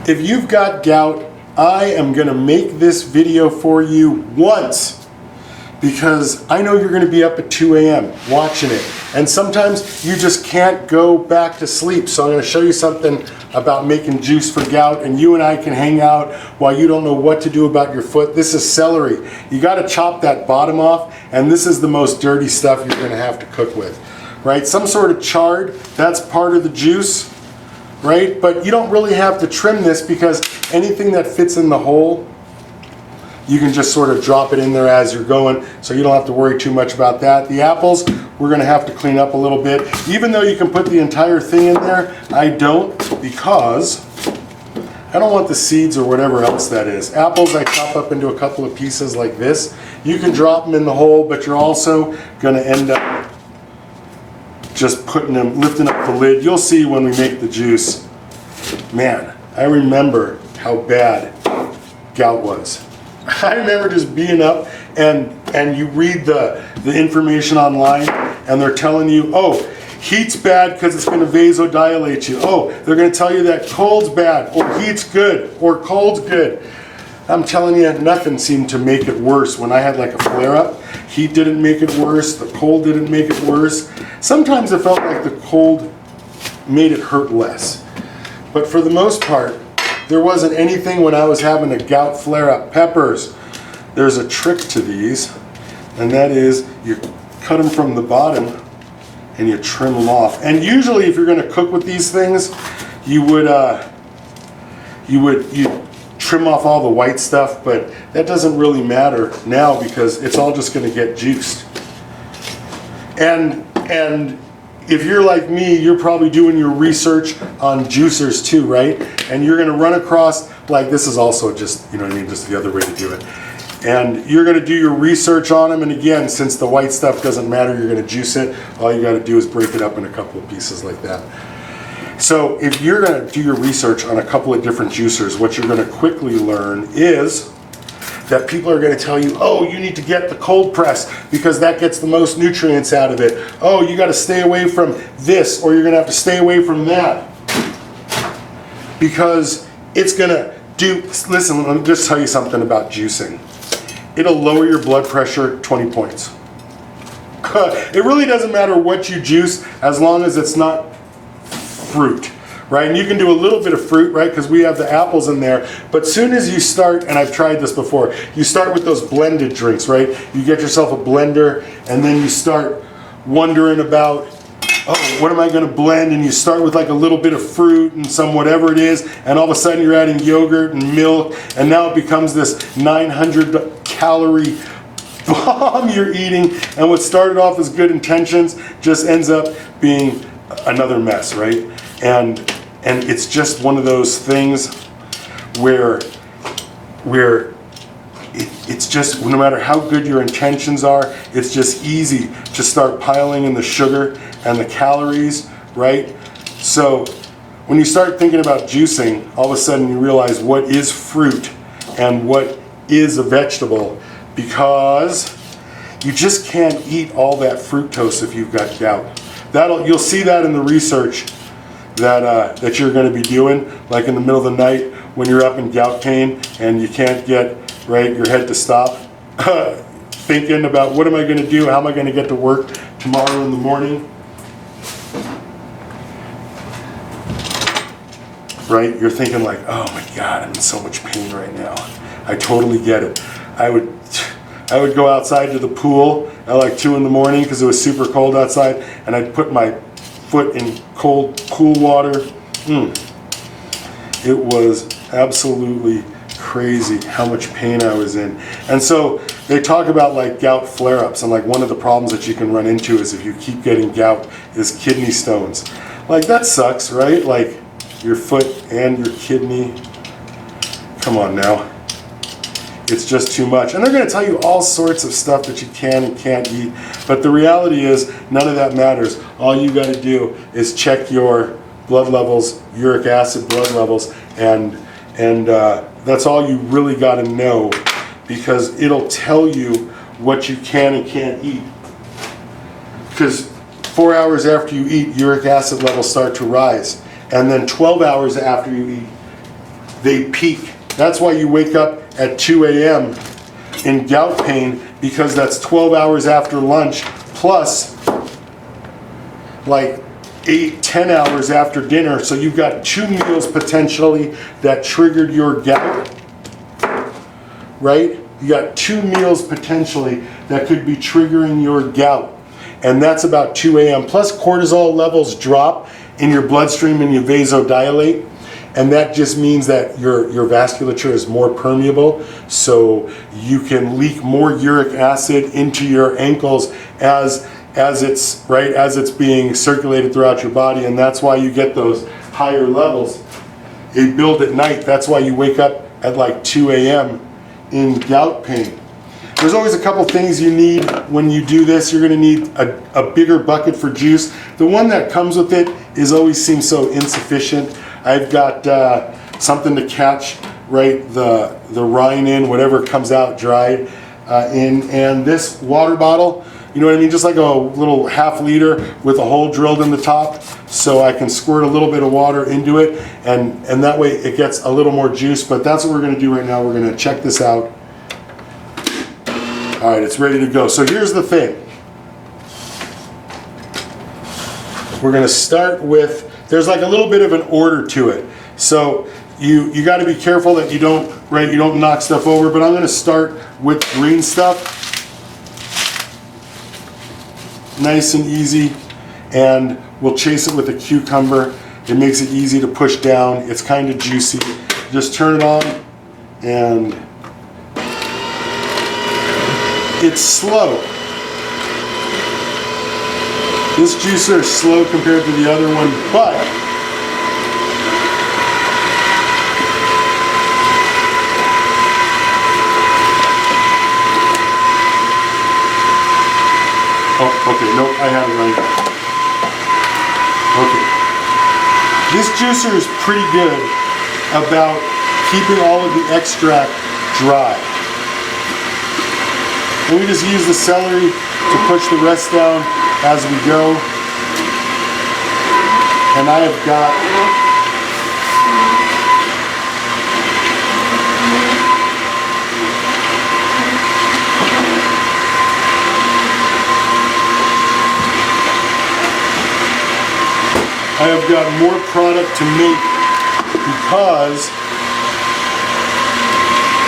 If you've got gout, I am going to make this video for you once because I know you're going to be up at 2 a.m. watching it. And sometimes you just can't go back to sleep. So I'm going to show you something about making juice for gout, and you and I can hang out while you don't know what to do about your foot. This is celery. You got to chop that bottom off, and this is the most dirty stuff you're going to have to cook with, right? Some sort of chard, that's part of the juice. Right? But you don't really have to trim this because anything that fits in the hole, you can just sort of drop it in there as you're going, so you don't have to worry too much about that. The apples, we're going to have to clean up a little bit. Even though you can put the entire thing in there, I don't, because I don't want the seeds or whatever else that is. Apples I chop up into a couple of pieces like this. You can drop them in the hole, but you're also going to end up just putting them, lifting up the lid. You'll see when we make the juice. Man, I remember how bad gout was. I remember just being up and you read the information online and they're telling you, oh, heat's bad because it's going to vasodilate you. Oh, they're going to tell you that cold's bad, or heat's good, or cold's good. I'm telling you, nothing seemed to make it worse. When I had like a flare-up, heat didn't make it worse, the cold didn't make it worse. Sometimes it felt like the cold made it hurt less. But for the most part, there wasn't anything when I was having a gout flare-up. Peppers, there's a trick to these, and that is you cut them from the bottom and you trim them off. And usually if you're going to cook with these things, you trim off all the white stuff, but that doesn't really matter now because it's all just going to get juiced. And if you're like me, you're probably doing your research on juicers too, right? And you're going to run across, like, this is also just, you know what I mean, just the other way to do it. And you're going to do your research on them, and again, since the white stuff doesn't matter, you're going to juice it. All you got to do is break it up in a couple of pieces like that. So if you're going to do your research on a couple of different juicers, what you're going to quickly learn is that people are going to tell you, oh, you need to get the cold press because that gets the most nutrients out of it. Oh, you got to stay away from this, or you're going to have to stay away from that. Because it's going to do, listen, let me just tell you something about juicing. It'll lower your blood pressure 20 points. It really doesn't matter what you juice as long as it's not fruit, right? And you can do a little bit of fruit, right? Because we have the apples in there. But soon as you start, and I've tried this before, you start with those blended drinks, right? You get yourself a blender, and then you start wondering about, oh, what am I going to blend? And you start with like a little bit of fruit and some whatever it is, and all of a sudden you're adding yogurt and milk, and now it becomes this 900 calorie bomb you're eating, and what started off as good intentions just ends up being another mess, right? And it's just one of those things where it's just, no matter how good your intentions are, it's just easy to start piling in the sugar and the calories, right? So when you start thinking about juicing, all of a sudden you realize what is fruit and what is a vegetable, because you just can't eat all that fructose if you've got gout. You'll see that in the research that you're going to be doing, like in the middle of the night when you're up in gout pain and you can't get your head to stop thinking about what am I going to do, how am I going to get to work tomorrow in the morning, right? You're thinking like, oh my God, I'm in so much pain right now. I totally get it. I would go outside to the pool at like 2 in the morning because it was super cold outside, and I'd put my foot in cold, cool water. It was absolutely crazy how much pain I was in. And so they talk about like gout flare-ups, and like one of the problems that you can run into is if you keep getting gout is kidney stones. Like that sucks, right? Like your foot and your kidney. Come on now. It's just too much. And they're going to tell you all sorts of stuff that you can and can't eat. But the reality is, none of that matters. All you got to do is check your blood levels, uric acid blood levels, and that's all you really got to know, because it'll tell you what you can and can't eat. Because 4 hours after you eat, uric acid levels start to rise. And then 12 hours after you eat, they peak. That's why you wake up at 2 a.m. in gout pain, because that's 12 hours after lunch plus like 8-10 hours after dinner. So you've got 2 meals potentially that triggered your gout, right? You got 2 meals potentially that could be triggering your gout, and that's about 2 a.m. Plus cortisol levels drop in your bloodstream and you vasodilate, and that just means that your vasculature is more permeable, so you can leak more uric acid into your ankles as it's being circulated throughout your body, and that's why you get those higher levels. They build at night. That's why you wake up at like 2 a.m. in gout pain. There's always a couple things you need when you do this. You're going to need a bigger bucket for juice. The one that comes with it always seems so insufficient. I've got something to catch the rind in, whatever comes out dried in, and this water bottle, you know what I mean, just like a little ½ liter with a hole drilled in the top, so I can squirt a little bit of water into it, and that way it gets a little more juice. But that's what we're going to do right now. We're going to check this out. All right, it's ready to go. So here's the thing. We're going to start with, there's like a little bit of an order to it. So you got to be careful that you don't knock stuff over, but I'm going to start with green stuff. Nice and easy, and we'll chase it with a cucumber. It makes it easy to push down. It's kind of juicy. Just turn it on, and it's slow. This juicer is slow compared to the other one, but okay, nope, I have it right. Okay. This juicer is pretty good about keeping all of the extract dry. And we just use the celery to push the rest down as we go. And I have got more product to make because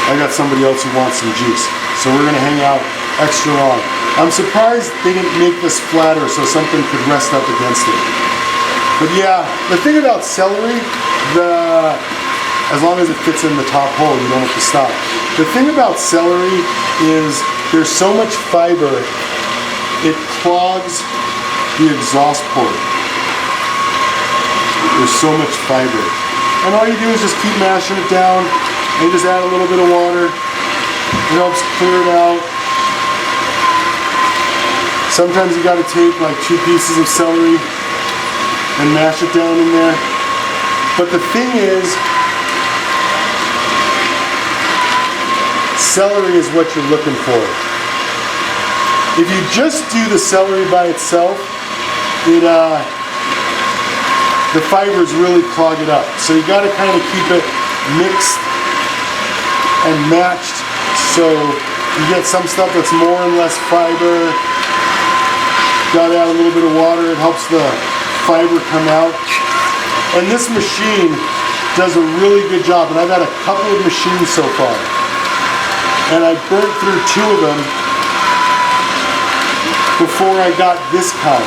I got somebody else who wants some juice. So we're going to hang out extra long. I'm surprised they didn't make this flatter so something could rest up against it. But yeah, the thing about celery, as long as it fits in the top hole, you don't have to stop. The thing about celery is there's so much fiber, it clogs the exhaust port. There's so much fiber. And all you do is just keep mashing it down, and you just add a little bit of water. It helps clear it out. Sometimes you got to take like 2 pieces of celery and mash it down in there. But the thing is, celery is what you're looking for. If you just do the celery by itself, the fibers really clog it up. So you got to kind of keep it mixed and matched, so you get some stuff that's more and less fiber. Got to add a little bit of water. It helps the fiber come out. And this machine does a really good job. And I've had a couple of machines so far, and I burnt through 2 of them before I got this kind.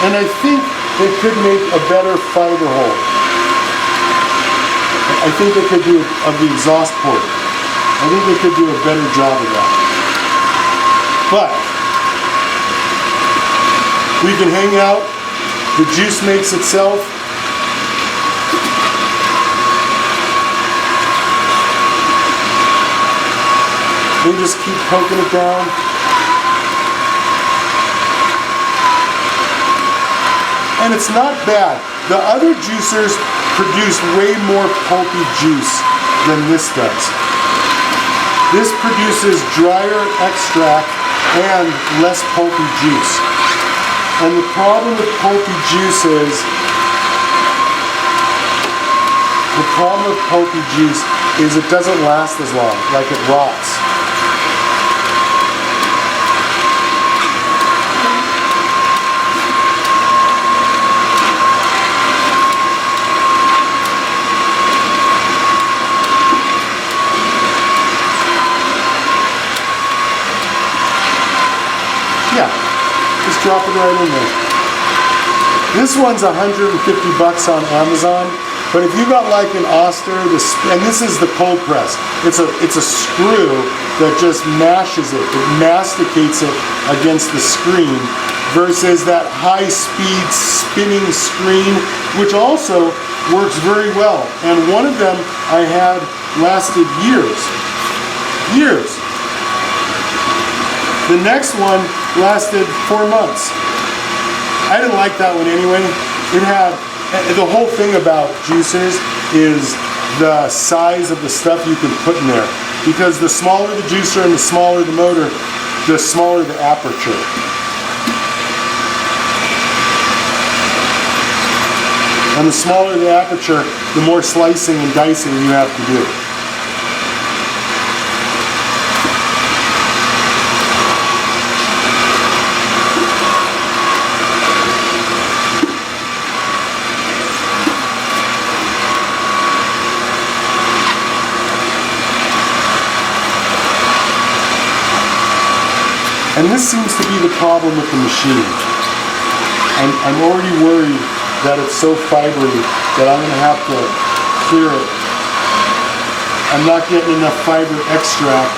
And I think they could make a better fiber hole. I think they could do of the exhaust port. I think they could do a better job of that. But we can hang out. The juice makes itself. We just keep poking it down. And it's not bad. The other juicers produce way more pulpy juice than this does. This produces drier extract and less pulpy juice. And the problem with pulpy juice is The problem with pulpy juice is it doesn't last as long, like it rots. Yeah, just drop it right in there. This one's 150 bucks on Amazon, but if you got like an Oster, and this is the cold press, it's a screw that just mashes it, it masticates it against the screen, versus that high-speed spinning screen, which also works very well. And one of them I had lasted years. The next one lasted 4 months. I didn't like that one anyway. It had, the whole thing about juicers is the size of the stuff you can put in there. Because the smaller the juicer and the smaller the motor, the smaller the aperture. And the smaller the aperture, the more slicing and dicing you have to do. And this seems to be the problem with the machine. I'm already worried that it's so fibery that I'm going to have to clear it. I'm not getting enough fiber extract.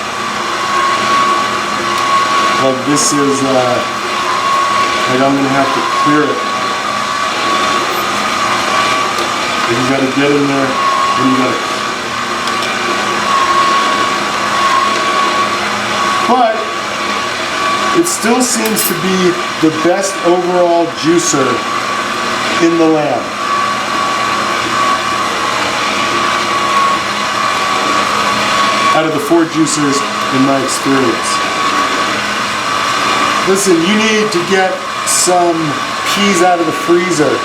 Like this is, like I'm going to have to clear it. And you got to get in there, and you got to. But it still seems to be the best overall juicer in the land. Out of the 4 juicers in my experience. Listen, you need to get some peas out of the freezer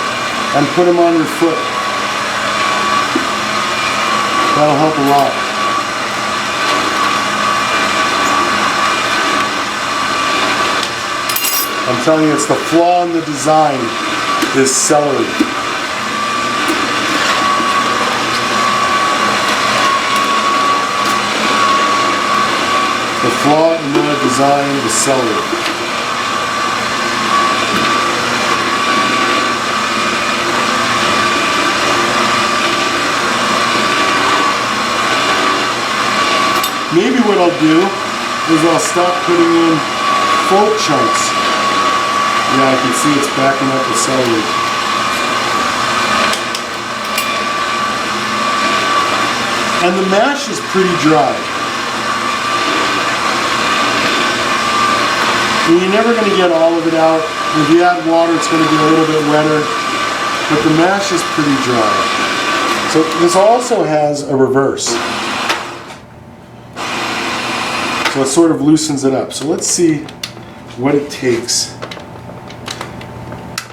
and put them on your foot. That'll help a lot. I'm telling you, it's the flaw in the design is celery. The flaw in the design is celery. Maybe what I'll do is I'll stop putting in full chunks. Yeah, I can see it's backing up the celery. And the mash is pretty dry. And you're never going to get all of it out. If you add water, it's going to be a little bit wetter. But the mash is pretty dry. So this also has a reverse. So it sort of loosens it up. So let's see what it takes.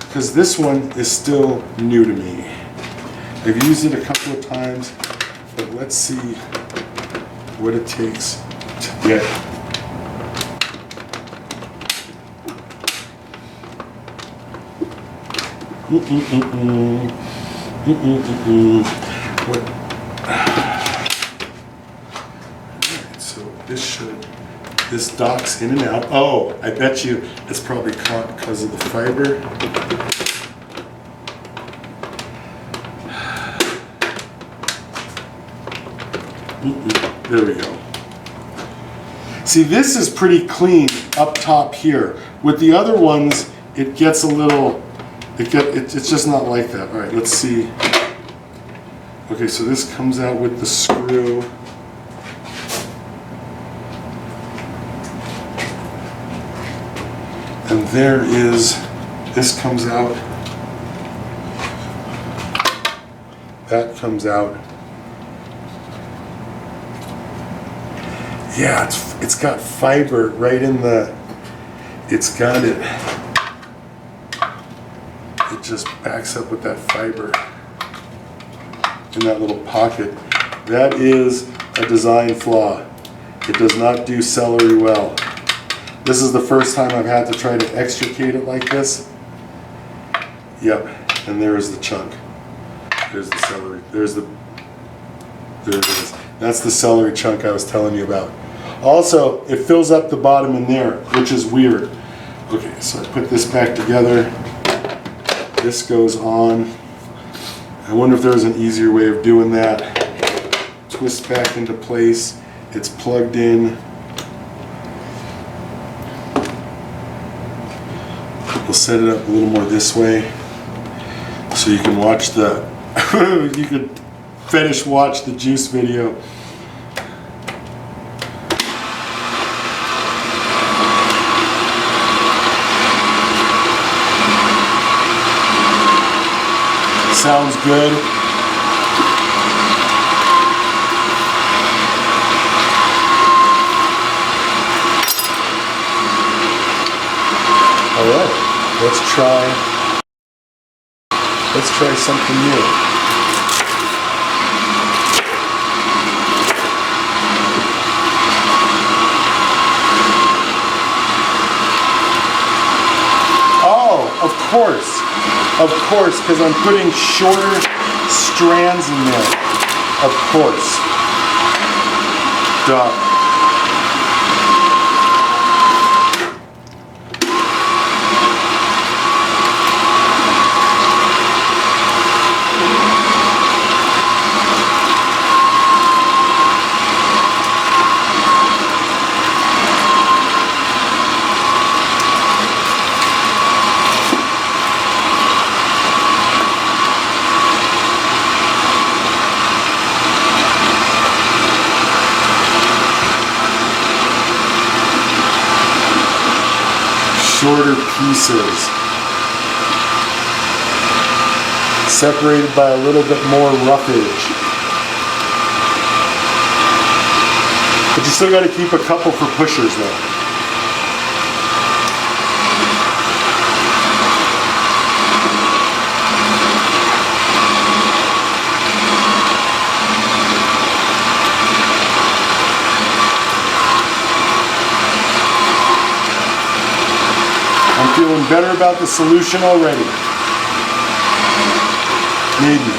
Because this one is still new to me. I've used it a couple of times, but let's see what it takes to get it. What? Alright, so this docks in and out. Oh, I bet you it's probably caught because of the fiber. There we go. See, this is pretty clean up top here. With the other ones, it gets a little, it's just not like that. All right, let's see. Okay, so this comes out with the screw. And there is, this comes out. That comes out. Yeah, it's got fiber right in the, it's got it. It just backs up with that fiber. in that little pocket. That is a design flaw. It does not do celery well. This is the first time I've had to try to extricate it like this. Yep, and there's the chunk. There's the celery. There it is. That's the celery chunk I was telling you about. Also, it fills up the bottom in there, which is weird. Okay, so I put this back together. This goes on. I wonder if there's an easier way of doing that. Twist back into place. It's plugged in. We'll set it up a little more this way so you can watch the you can finish watch the juice video. Sounds good. All right. Let's try something new. Oh, of course, because I'm putting shorter strands in there. Of course. Duh. Shorter pieces, separated by a little bit more roughage. But you still got to keep a couple for pushers though. Feeling better about the solution already. Maybe.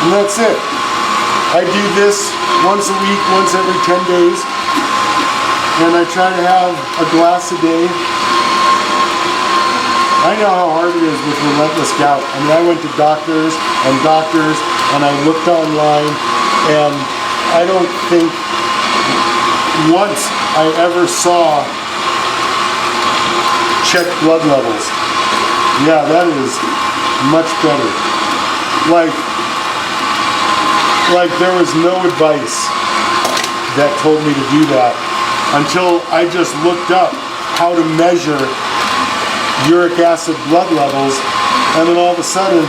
And that's it. I do this once a week, once every 10 days, and I try to have a glass a day. I know how hard it is with relentless gout. I mean, I went to doctors, and I looked online, and I don't think once I ever saw checked blood levels. Yeah, that is much better. Like there was no advice that told me to do that until I just looked up how to measure uric acid blood levels, and then all of a sudden,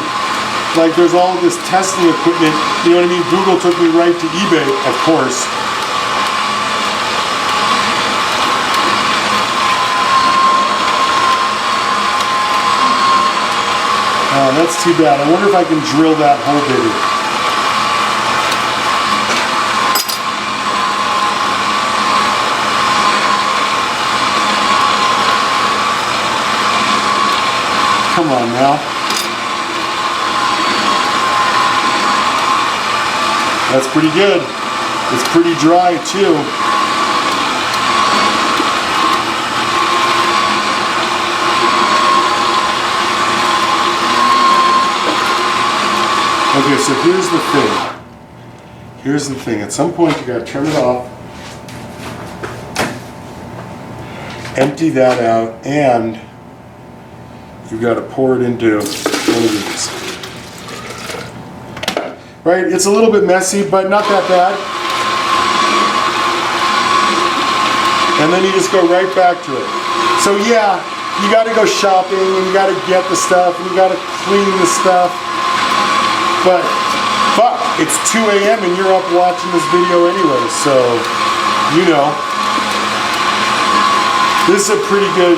like there's all this testing equipment, you know what I mean? Google took me right to eBay, of course. Oh, that's too bad. I wonder if I can drill that hole bigger. Come on now. That's pretty good. It's pretty dry too. Okay, so here's the thing. Here's the thing. At some point you gotta turn it off, empty that out, and you've got to pour it into one of these. Right, it's a little bit messy, but not that bad. And then you just go right back to it. So yeah, you gotta go shopping and you gotta get the stuff and you gotta clean the stuff. But fuck, it's 2 a.m. and you're up watching this video anyway, so you know. This is a pretty good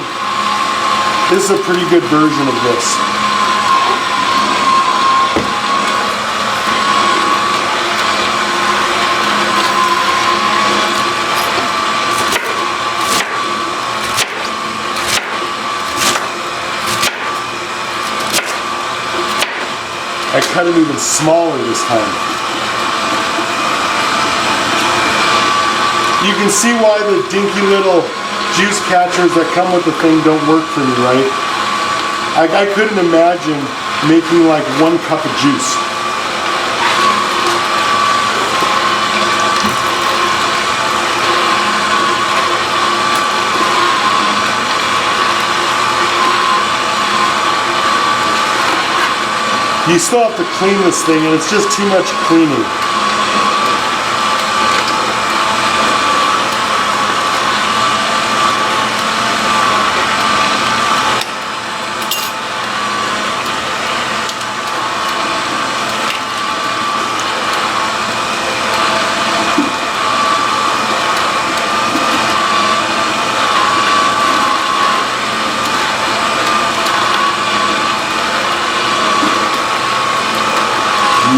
version of this. I cut it even smaller this time. You can see why the dinky little juice catchers that come with the thing don't work for me, right? I couldn't imagine making like 1 cup of juice. You still have to clean this thing and it's just too much cleaning.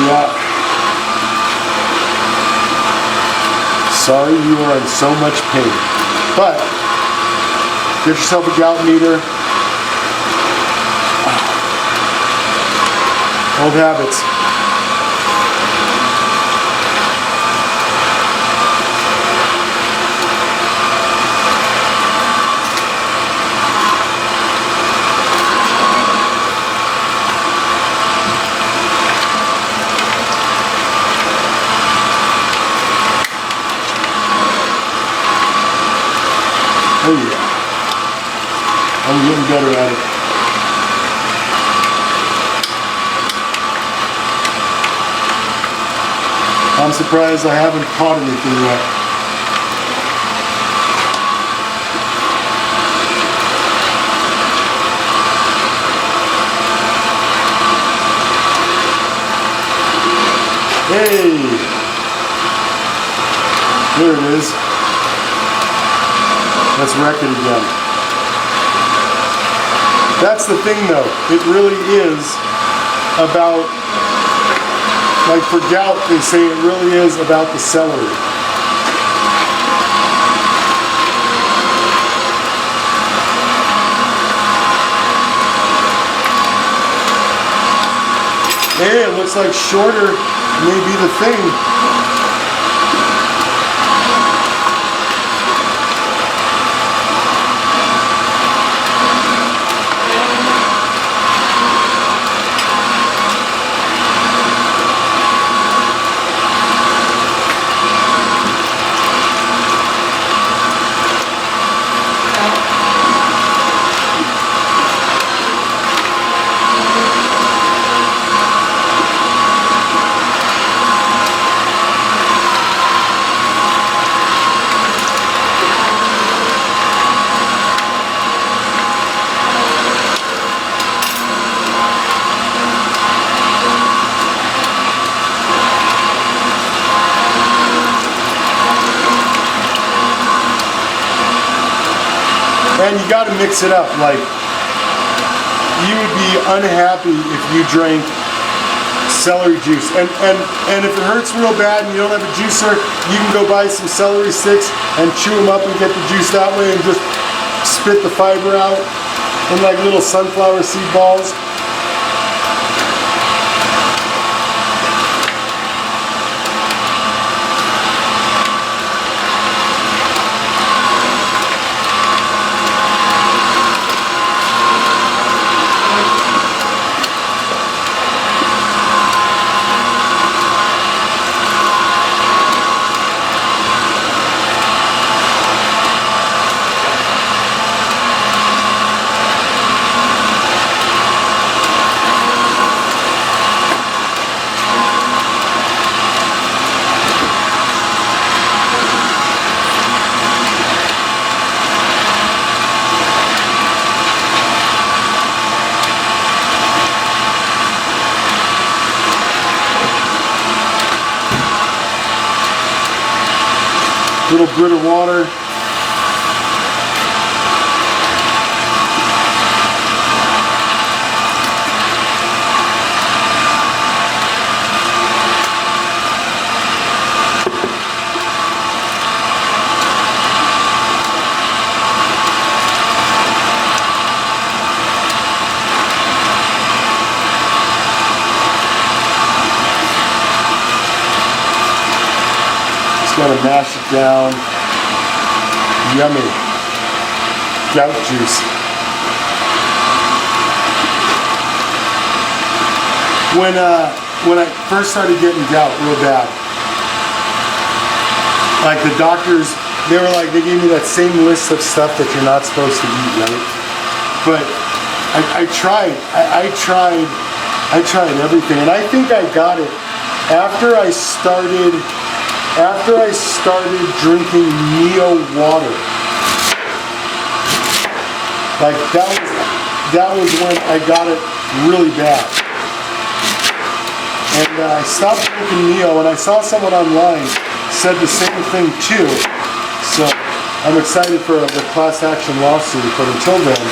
Yeah. Sorry you are in so much pain. But get yourself a gout meter. Old habits. Oh yeah, I'm getting better at it. I'm surprised I haven't caught anything yet. Hey, there it is. Let's wreck it again. That's the thing though, it really is about, like for gout they say it really is about the celery. Hey, it looks like shorter may be the thing. And you got to mix it up. Like, you would be unhappy if you drank celery juice. And if it hurts real bad and you don't have a juicer, you can go buy some celery sticks and chew them up and get the juice that way and just spit the fiber out in like little sunflower seed balls. little Brita water. Gotta mash it down. Yummy. Gout juice. When I first started getting gout real bad, like the doctors, they gave me that same list of stuff that you're not supposed to eat, right? But I tried everything, and I think I got it after I started drinking Neo water. Like that was when I got it really bad. And I stopped drinking Neo, and I saw someone online said the same thing too. So I'm excited for the class action lawsuit, but until then,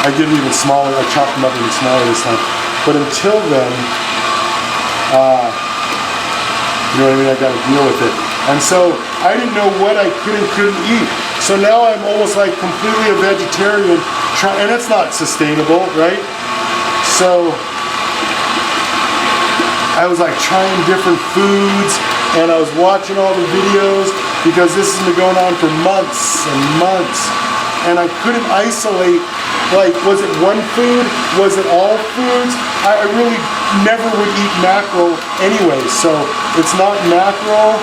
I did it even smaller. I chopped them up even smaller this time. But until then, you know what I mean? I got to deal with it. And so I didn't know what I could and couldn't eat. So now I'm almost like completely a vegetarian, and it's not sustainable, right? So I was like trying different foods, and I was watching all the videos because this has been going on for months and months. And I couldn't isolate, like, was it one food? Was it all foods? I really never would eat mackerel anyway, so it's not mackerel.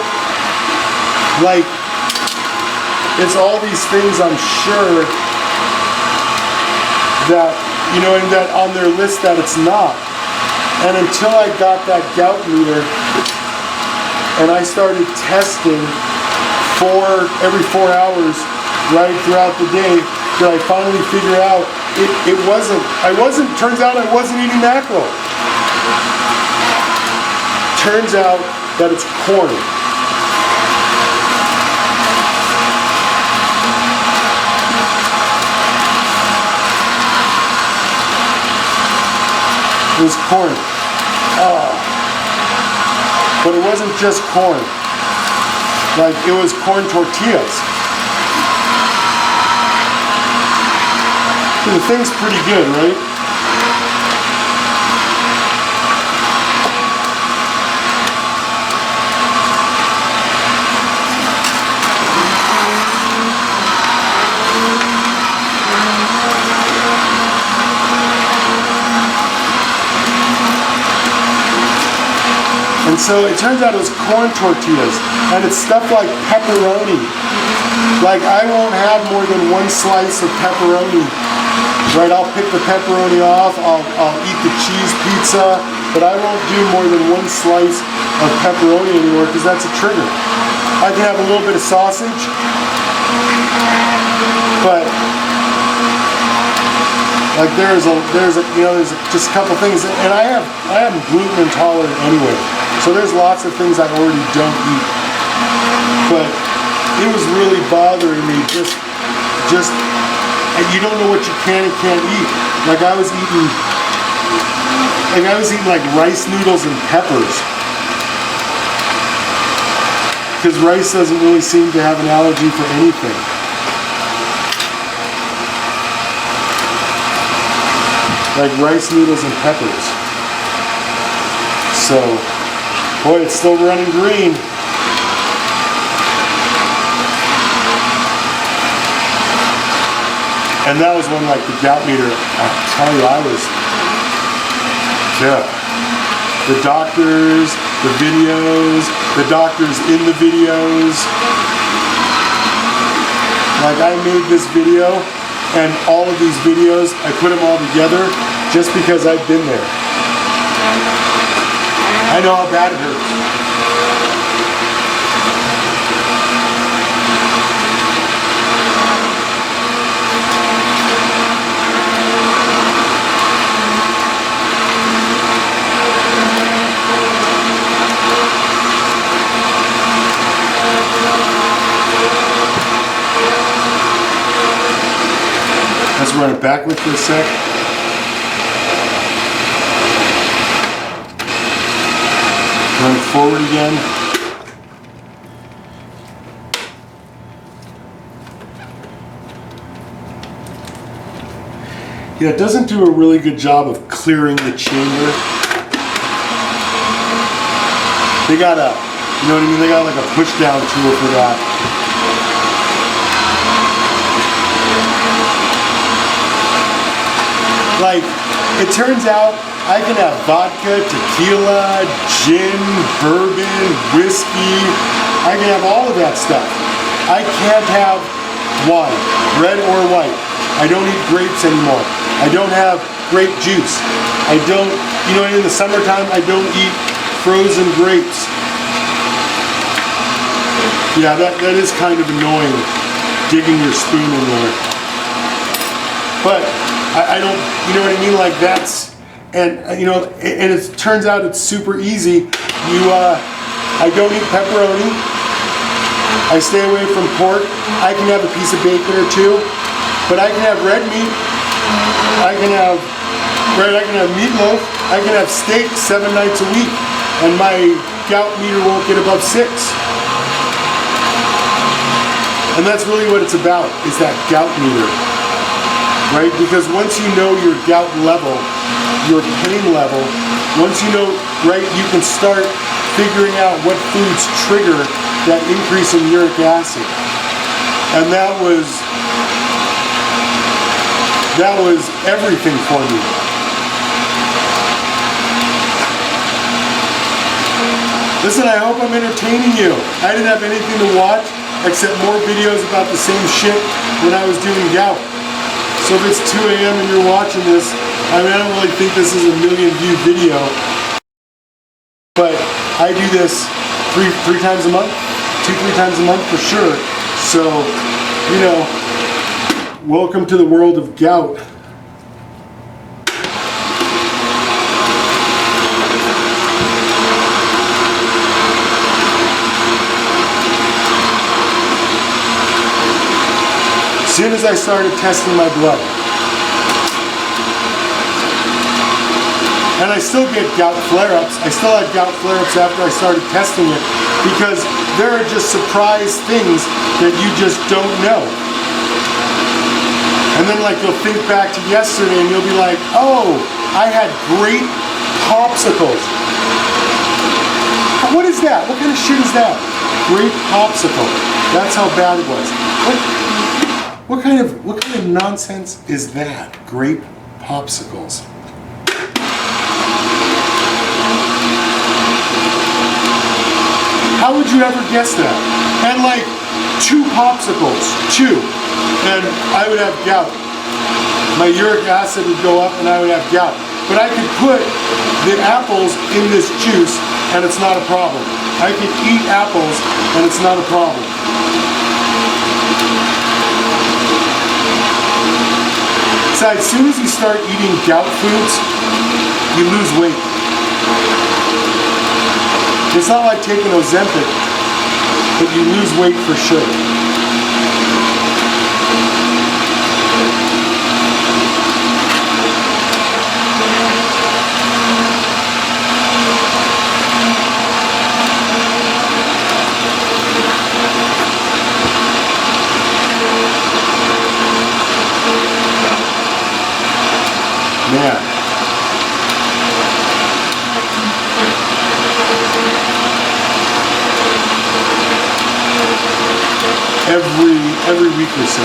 Like, it's all these things I'm sure that, you know, and that on their list that it's not. And until I got that gout meter and I started testing every 4 hours right throughout the day, that I finally figure out turns out I wasn't eating mackerel. Turns out that it's corn. It was corn. Oh. But it wasn't just corn. Like, it was corn tortillas. So the thing's pretty good, right? And so it turns out it was corn tortillas, and it's stuff like pepperoni. Like, I won't have more than one slice of pepperoni. Right, I'll pick the pepperoni off, I'll eat the cheese pizza, but I won't do more than one slice of pepperoni anymore because that's a trigger. I can have a little bit of sausage, but like there's just a couple things, and I am gluten intolerant anyway, so there's lots of things I already don't eat. But it was really bothering me, just you don't know what you can and can't eat. Like I was eating like rice noodles and peppers, because rice doesn't really seem to have an allergy for anything. Like rice noodles and peppers. So, boy, it's still running green. And that was when, like, the gout meter, I tell you, the doctors, the videos, the doctors in the videos. Like, I made this video, and all of these videos, I put them all together just because I've been there. I know how bad it hurts. run it backward for a sec. Run it forward again. Yeah, it doesn't do a really good job of clearing the chamber. They got a, you know what I mean? They got like a push down tool for that. Like, it turns out I can have vodka, tequila, gin, bourbon, whiskey. I can have all of that stuff. I can't have wine, red or white. I don't eat grapes anymore. I don't have grape juice. I don't, you know, in the summertime, I don't eat frozen grapes. Yeah, that is kind of annoying, digging your spoon in there. But I don't, you know what I mean? Like that's, and you know, and it turns out it's super easy. I don't eat pepperoni. I stay away from pork. I can have a piece of bacon or two, but I can have red meat. I can have meatloaf. I can have steak 7 nights a week, and my gout meter won't get above 6. And that's really what it's about, is that gout meter, right? Because once you know your gout level, your pain level, once you know, right, you can start figuring out what foods trigger that increase in uric acid. And that was everything for me. Listen, I hope I'm entertaining you. I didn't have anything to watch except more videos about the same shit when I was doing gout. So if it's 2 a.m. and you're watching this, I mean, I don't really think this is a 1 million view video, but I do this three times a month, 2-3 times a month for sure. So, you know, welcome to the world of gout. As soon as I started testing my blood, and I still get gout flare-ups. I still had gout flare-ups after I started testing it, because there are just surprise things that you just don't know. And then like you'll think back to yesterday and you'll be like, oh, I had great popsicles. What is that? What kind of shit is that? Grape popsicle. That's how bad it was. What kind of nonsense is that? Grape popsicles. How would you ever guess that? And like 2 popsicles, 2, and I would have gout. My uric acid would go up and I would have gout. But I could put the apples in this juice and it's not a problem. I could eat apples and it's not a problem. Besides, as soon as you start eating gout foods, you lose weight. It's not like taking Ozempic, but you lose weight for sure. Man. Every week or so,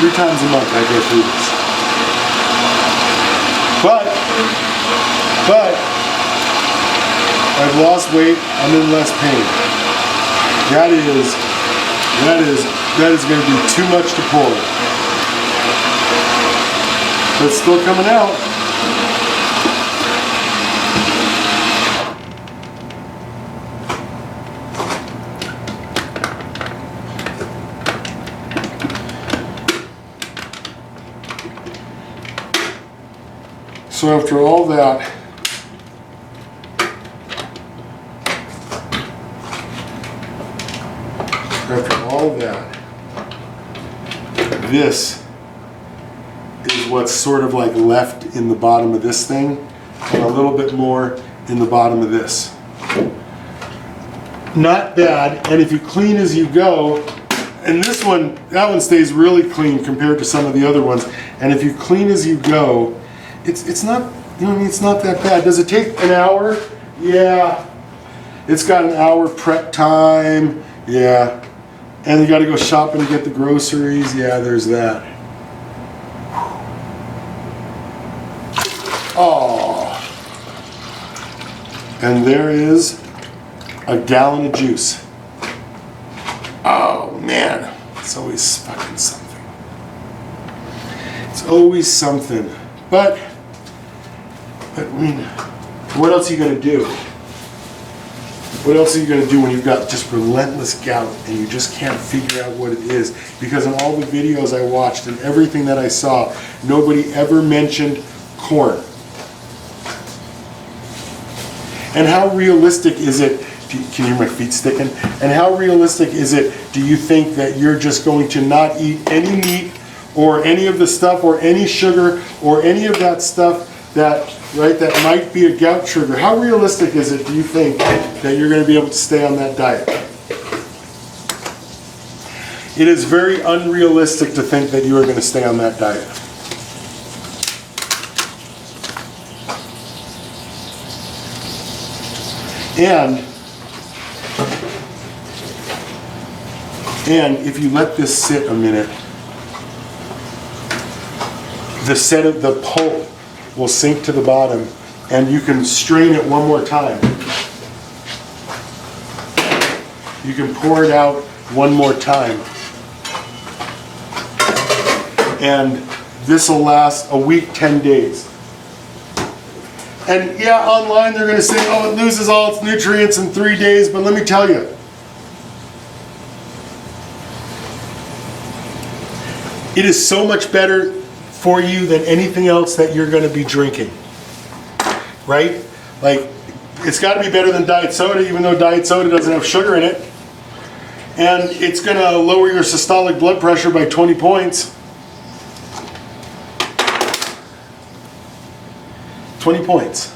3 times a month I go through this. But I've lost weight, I'm in less pain. That is going to be too much to pull. But it's still coming out. So after all that, this is what's sort of like left in the bottom of this thing, and a little bit more in the bottom of this. Not bad, and if you clean as you go, and this one, that one stays really clean compared to some of the other ones, and if you clean as you go, it's not, you know what I mean, it's not that bad. Does it take an hour? Yeah. It's got an hour prep time, yeah. And you gotta go shopping to get the groceries, yeah, there's that. Oh. And there is a gallon of juice. Oh man, it's always fucking something. It's always something. But I mean, what else are you gonna do? What else are you gonna do when you've got just relentless gout and you just can't figure out what it is? Because in all the videos I watched and everything that I saw, nobody ever mentioned corn. And how realistic is it? Can you hear my feet sticking? And how realistic is it, do you think, that you're just going to not eat any meat or any of the stuff or any sugar or any of that stuff that, right, that might be a gout trigger? How realistic is it, do you think, that you're going to be able to stay on that diet? It is very unrealistic to think that you are going to stay on that diet. And if you let this sit a minute, the pulp will sink to the bottom, and you can strain it one more time. You can pour it out one more time. And this will last a week, 10 days. And yeah, online they're going to say, oh, it loses all its nutrients in 3 days, but let me tell you, it is so much better for you than anything else that you're going to be drinking, right? Like, it's got to be better than diet soda, even though diet soda doesn't have sugar in it. And it's going to lower your systolic blood pressure by 20 points. 20 points.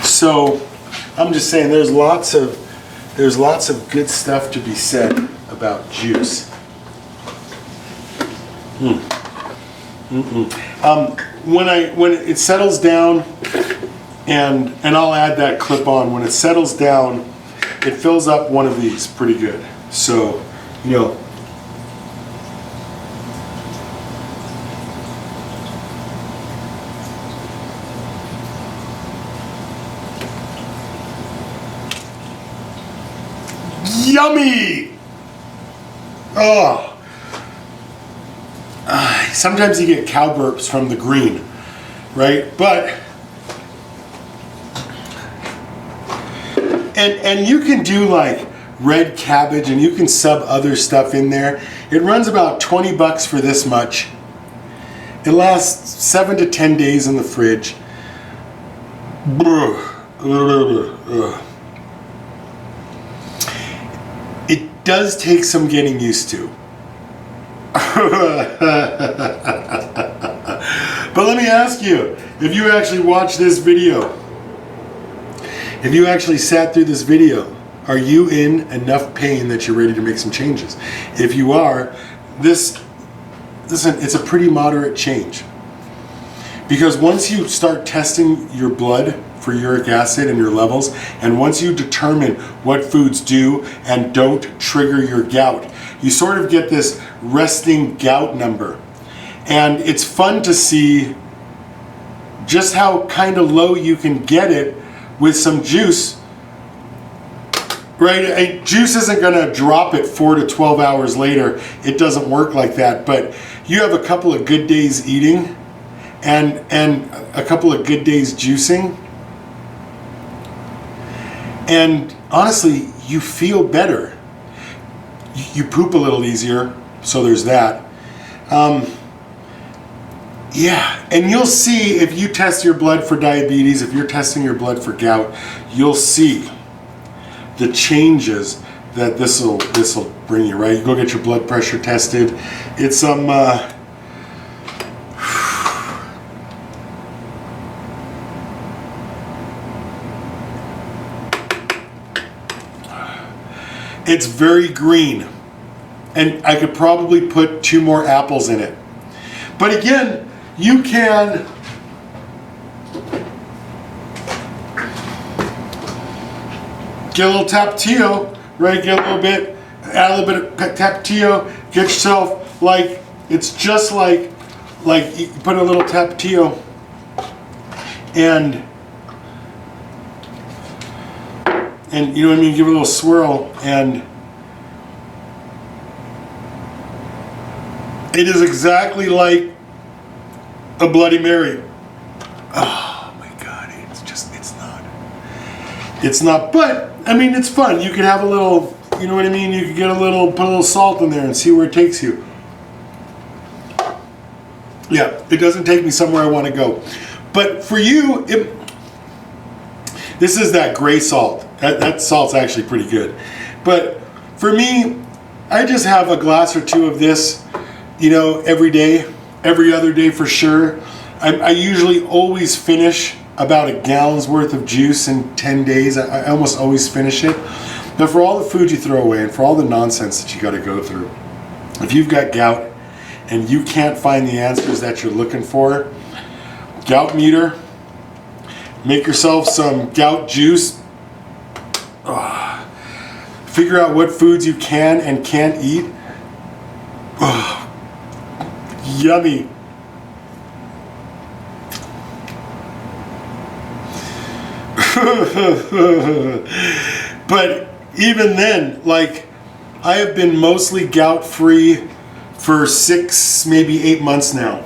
So, I'm just saying, there's lots of good stuff to be said about juice. When it settles down, and I'll add that clip on, when it settles down, it fills up one of these pretty good. So, you know, yummy! Oh. Sometimes you get cow burps from the green, right? But, and you can do like red cabbage and you can sub other stuff in there. It runs about 20 bucks for this much. It lasts 7 to 10 days in the fridge. It does take some getting used to. But let me ask you, if you actually watched this video, if you actually sat through this video, are you in enough pain that you're ready to make some changes? If you are, listen, it's a pretty moderate change. Because once you start testing your blood for uric acid and your levels, and once you determine what foods do and don't trigger your gout, you sort of get this resting gout number. And it's fun to see just how kind of low you can get it with some juice, right? Juice isn't going to drop it 4 to 12 hours later. It doesn't work like that. But you have a couple of good days eating and a couple of good days juicing, and honestly, you feel better. You poop a little easier, so there's that. Yeah, and you'll see if you test your blood for diabetes, if you're testing your blood for gout, you'll see the changes that this'll bring you, right? You go get your blood pressure tested. It's it's very green, and I could probably put 2 more apples in it. But again, you can get a little Tapatio, right? Get a little bit, add a little bit of Tapatio. Get yourself, like, it's just like you put a little Tapatio, and you know what I mean. Give it a little swirl, and it is exactly like a Bloody Mary. Oh my God! It's not. But I mean, it's fun. You can have a little, you know what I mean? You can get put a little salt in there and see where it takes you. Yeah, it doesn't take me somewhere I want to go. But for you, this is that gray salt. That salt's actually pretty good. But for me, I just have a glass or 2 of this, you know, every day, every other day for sure. I usually always finish about a gallon's worth of juice in 10 days. I almost always finish it. But for all the food you throw away and for all the nonsense that you got to go through, if you've got gout and you can't find the answers that you're looking for, gout meter, make yourself some gout juice. Figure out what foods you can and can't eat. Yummy. But even then, like, I have been mostly gout free for 6, maybe 8 months now.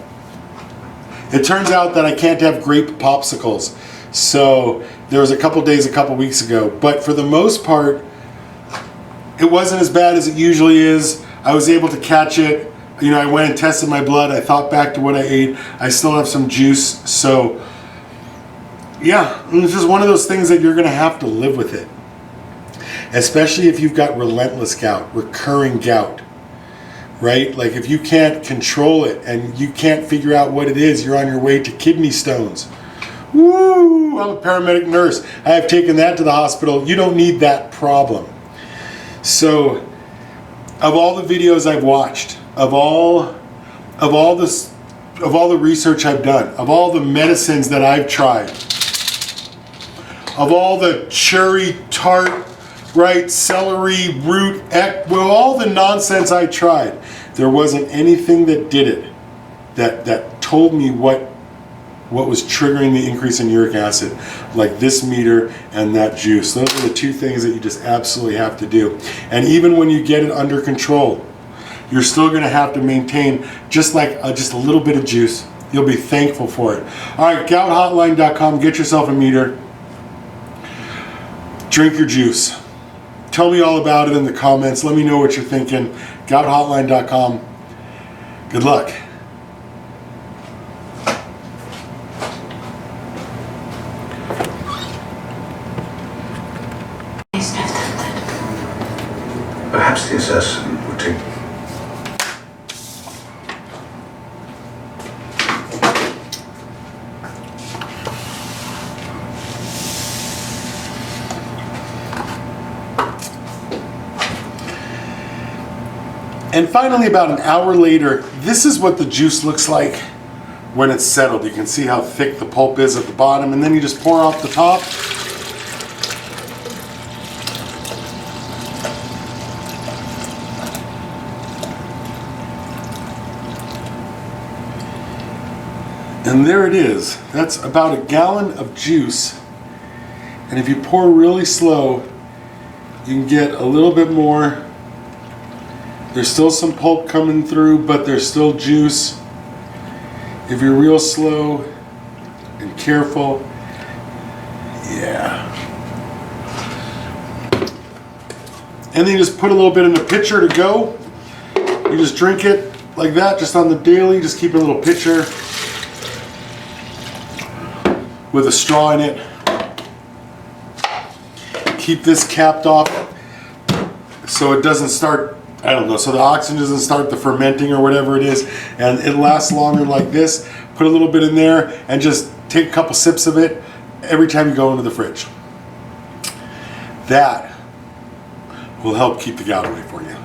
It turns out that I can't have grape popsicles. So there was a couple days, a couple weeks ago. But for the most part, it wasn't as bad as it usually is. I was able to catch it. You know, I went and tested my blood. I thought back to what I ate. I still have some juice. So yeah, it's just one of those things that you're going to have to live with it. Especially if you've got relentless gout, recurring gout, right? Like if you can't control it and you can't figure out what it is, you're on your way to kidney stones. Woo! I'm a paramedic nurse. I have taken that to the hospital. You don't need that problem. So, of all the videos I've watched, of all the research I've done, of all the medicines that I've tried, of all the cherry tart, right, celery root, well, all the nonsense I tried, there wasn't anything that did it that told me what was triggering the increase in uric acid, like this meter and that juice. Those are the 2 things that you just absolutely have to do. And even when you get it under control, you're still going to have to maintain just a little bit of juice. You'll be thankful for it. All right, gouthotline.com. Get yourself a meter. Drink your juice. Tell me all about it in the comments. Let me know what you're thinking. Gouthotline.com. Good luck. Perhaps the assessment would take... And finally, about an hour later, this is what the juice looks like when it's settled. You can see how thick the pulp is at the bottom, and then you just pour off the top. And there it is. That's about a gallon of juice. And if you pour really slow, you can get a little bit more. There's still some pulp coming through, but there's still juice. If you're real slow and careful, yeah. And then you just put a little bit in the pitcher to go. You just drink it like that, just on the daily. Just keep a little pitcher with a straw in it. Keep this capped off so it doesn't start, I don't know, so the oxygen doesn't start the fermenting or whatever it is, and it lasts longer like this. Put a little bit in there and just take a couple sips of it every time you go into the fridge. That will help keep the gout away for you.